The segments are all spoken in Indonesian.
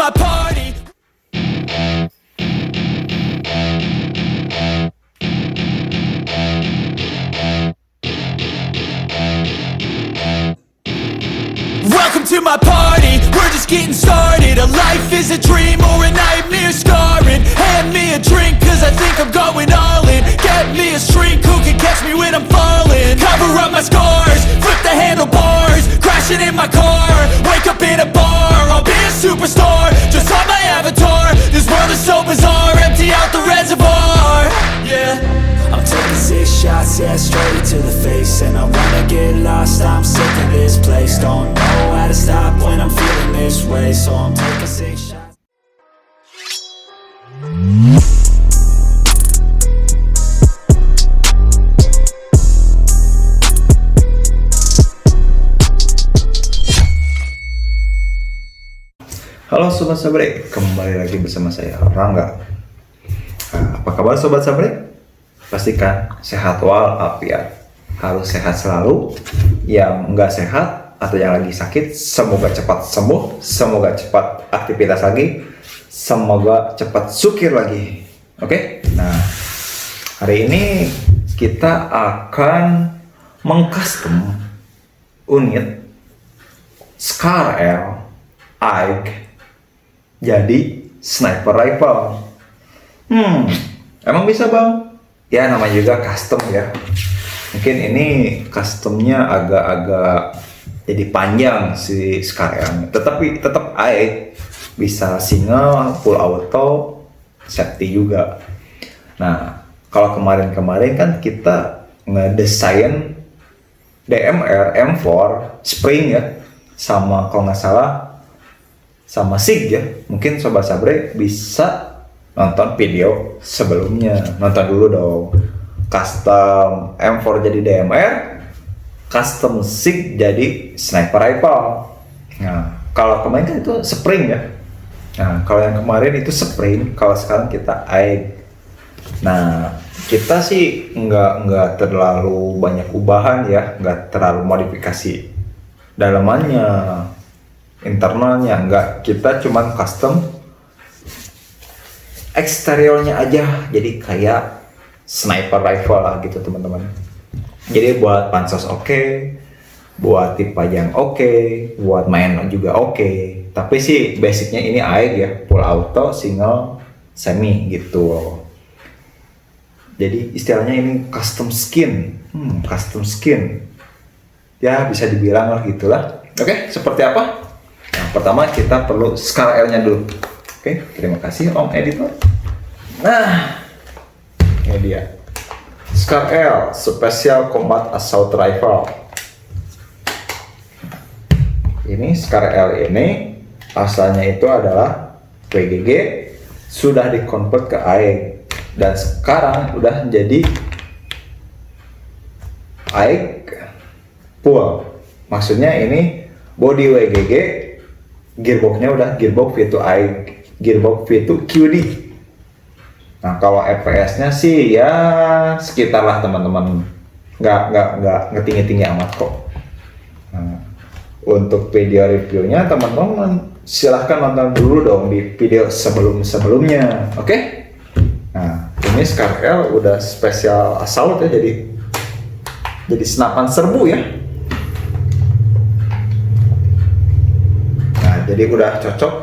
my party. Welcome to my party, we're just getting started. A life is a dream or a nightmare scarring. Hand me a drink cause I think I'm going all in. Get me a shrink who can catch me when I'm falling. Cover up my scars, flip the handlebars. Crashing in my car, wake up in a bar. I'll be a superstar, just on my avatar. This world is so bizarre, empty out the reservoir. Yeah, I'm taking 6 shots, yeah, straight to the face. And I wanna get lost, I'm sick of this place. Don't know how to stop when I'm feeling this way. So I'm taking 6 shots. Halo Sobat Sabre, kembali lagi bersama saya Rangga. Apa kabar Sobat Sabre? Pastikan sehat walafiat. Harus sehat selalu. Yang nggak sehat atau yang lagi sakit, semoga cepat sembuh. Semoga cepat aktivitas lagi. Semoga cepat sukir lagi. Oke? Nah, hari ini kita akan mengcustom unit Scar L AIG jadi sniper rifle. Emang bisa bang? Ya namanya juga custom ya. Mungkin ini customnya agak-agak jadi panjang si sekarang. Tetapi tetap AIG, bisa single, full auto, safety juga. Nah kalau kemarin-kemarin kan kita ngedesain DMR M4 spring ya, sama kalau nggak salah sama SIG ya. Mungkin Sobat Sabre bisa nonton video sebelumnya. Nonton dulu dong. Custom M4 jadi DMR, custom SIG jadi sniper rifle. Nah, kalau kemarin kan itu spring ya. Nah, kalau yang kemarin itu spring, kalau sekarang kita AIG. Nah, kita sih nggak terlalu banyak ubahan ya, nggak terlalu modifikasi dalamannya, internalnya enggak, kita cuman custom eksteriornya aja jadi kayak sniper rifle lah gitu teman-teman. Jadi buat pansos oke, buat tipe yang oke, buat main juga oke. Tapi sih basicnya ini AIG ya, full auto, single, semi gitu. Jadi istilahnya ini custom skin, custom skin ya bisa dibilang lah gitulah. Oke, seperti apa? Nah, pertama kita perlu Scar L-nya dulu. Oke, terima kasih Om Editor. Nah, ini dia. Scar L Special Combat Assault Rifle. Ini Scar L ini asalnya itu adalah PGG, sudah dikonvert ke AIG dan sekarang udah jadi AIG full. Maksudnya ini body WGG, gearboxnya udah gearbox V2 AIG, gearbox V2 QD. Nah kalau FPS-nya sih ya sekitar lah teman-teman, nggak tinggi amat kok. Nah, untuk video reviewnya teman-teman silahkan nonton dulu dong di video sebelumnya, oke? Nah ini Scar L udah special assault ya, jadi senapan serbu ya. Jadi udah cocok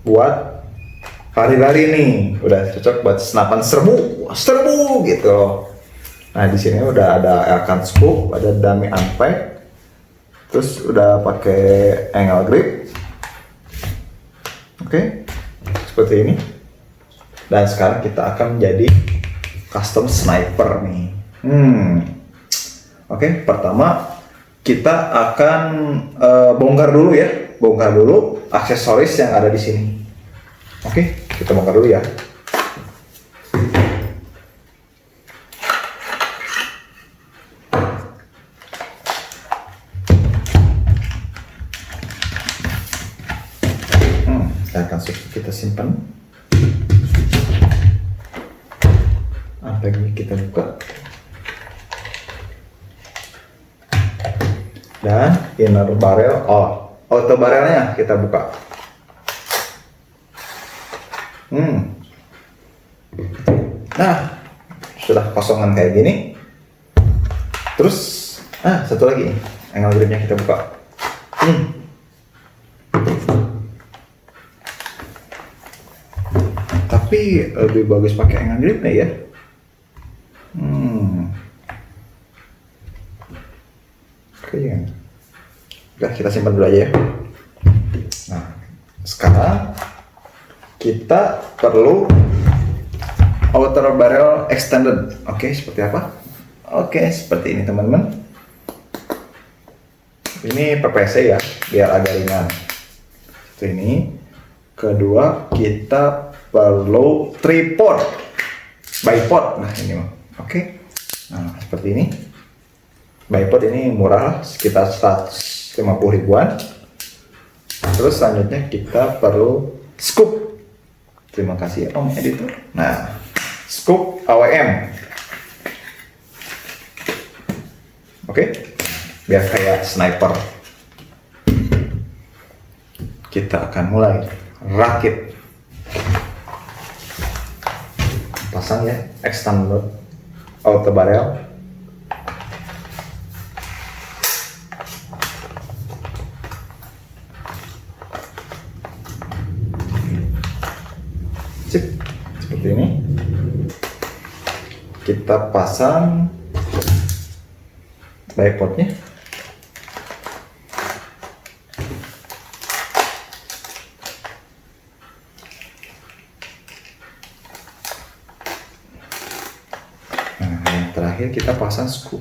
buat lari-lari nih, udah cocok buat senapan serbu gitu. Nah di sini udah ada airgun scope, ada dummy unpack, terus udah pakai angle grip, oke, seperti ini. Dan sekarang kita akan menjadi custom sniper nih. Oke, pertama kita akan bongkar dulu aksesoris yang ada di sini. Oke, kita bongkar dulu ya. Kita simpan. Apa ini kita buka. Dan inner barrel, auto barrelnya kita buka. Nah, sudah kosongan kayak gini. Terus, satu lagi nih, angle gripnya kita buka. Tapi lebih bagus pakai angle gripnya ya. Oke, udah kita simpan dulu aja ya. Nah, sekarang kita perlu outer barrel extended. Oke, seperti apa? Oke, seperti ini teman-teman. Ini PPC ya, biar agak ringan. Seperti ini. Kedua, kita perlu tripod, bipod. Nah ini mah. Oke. Nah seperti ini. Bipod ini murah, sekitar 150 ribuan. Terus selanjutnya kita perlu scoop. Terima kasih Om Editor. Nah, scoop AWM. Oke, biar kayak sniper. Kita akan mulai rakit. Pasang ya, extender auto barrel. Sip, seperti ini. Kita pasang bipodnya. Nah, yang terakhir kita pasang scoop.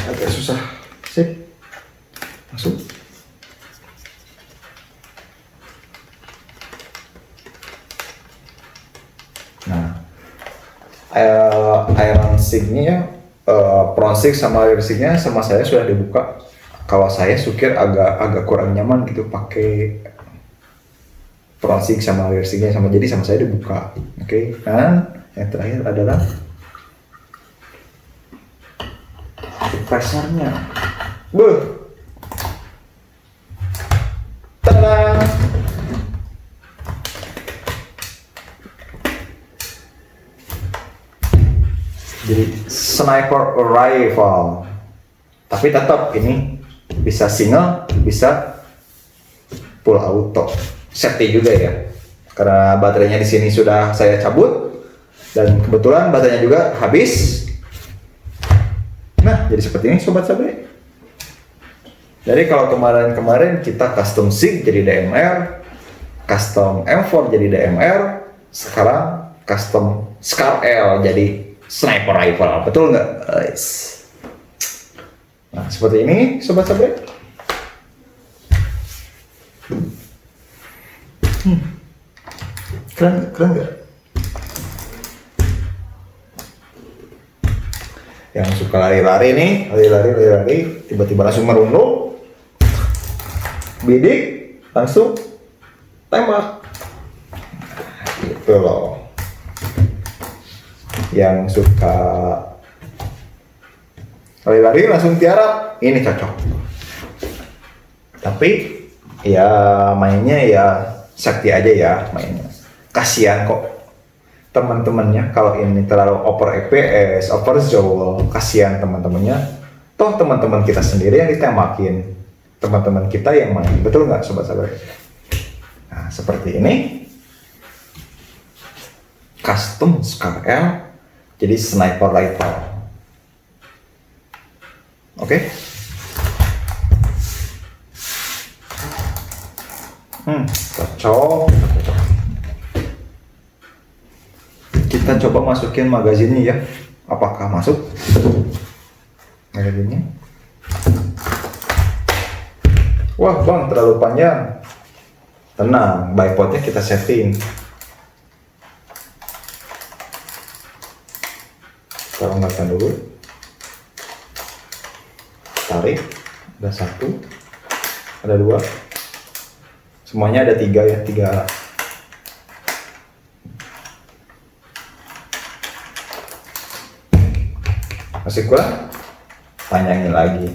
Agak susah. Sip, masuk. Nah, iron signya, front sig sama rear signya sama saya sudah dibuka. Kalau saya sukir agak kurang nyaman gitu pakai front sig sama rear signya sama, jadi sama saya dibuka. Oke, dan yang terakhir adalah pressernya. Tada! Jadi sniper rifle. Tapi tetap ini bisa single, bisa full auto. Safety juga ya. Karena baterainya di sini sudah saya cabut dan kebetulan baterainya juga habis. Nah, jadi seperti ini sobat sabre. Jadi kalau kemarin kita custom SIG jadi DMR, custom M4 jadi DMR, sekarang custom Scar L jadi sniper rifle. Betul nggak? Nah, seperti ini sobat sabre. Keren nggak? Yang suka lari-lari nih, lari-lari, tiba-tiba langsung merunduk, bidik, langsung tembak, gitu loh. Yang suka lari-lari langsung tiarap, ini cocok. Tapi ya mainnya ya sakti aja ya mainnya. Kasihan kok teman-temannya kalau ini terlalu over EPS, over zone, kasihan teman-temannya. Toh teman-teman kita sendiri yang ditembakin, teman-teman kita yang main, betul nggak sobat sabar? Nah seperti ini, custom Scar L, jadi sniper rifle. Oke? Cocok. Kita coba masukin magazinnya ya. Apakah masuk magazinnya? Wah bang, terlalu panjang. Tenang, bipodnya kita setting. Kita longgarkan dulu. Tarik. Ada 1, ada 2. Semuanya ada 3 ya, 3. Masih kurang? Panjangin lagi.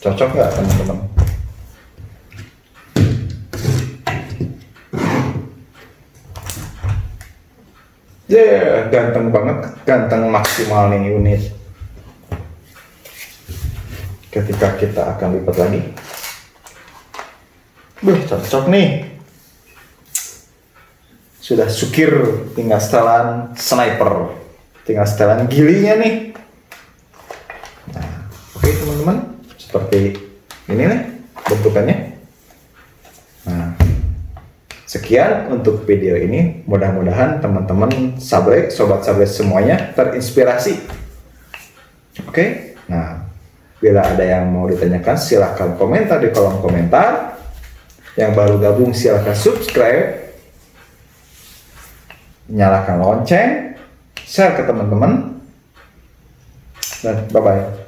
Cocok nggak teman-teman? Ganteng banget, ganteng maksimal nih unit. Ketika kita akan lipat lagi, cocok nih. Sudah sukir, tinggal setelan sniper, tinggal setelan gilinya nih. Nah, oke teman-teman, seperti ini nih bentukannya. Nah, sekian untuk video ini. Mudah-mudahan teman-teman sabre, sobat sabre semuanya terinspirasi. Oke, nah bila ada yang mau ditanyakan silahkan komentar di kolom komentar. Yang baru gabung silahkan subscribe, nyalakan lonceng, share ke teman-teman, dan bye-bye.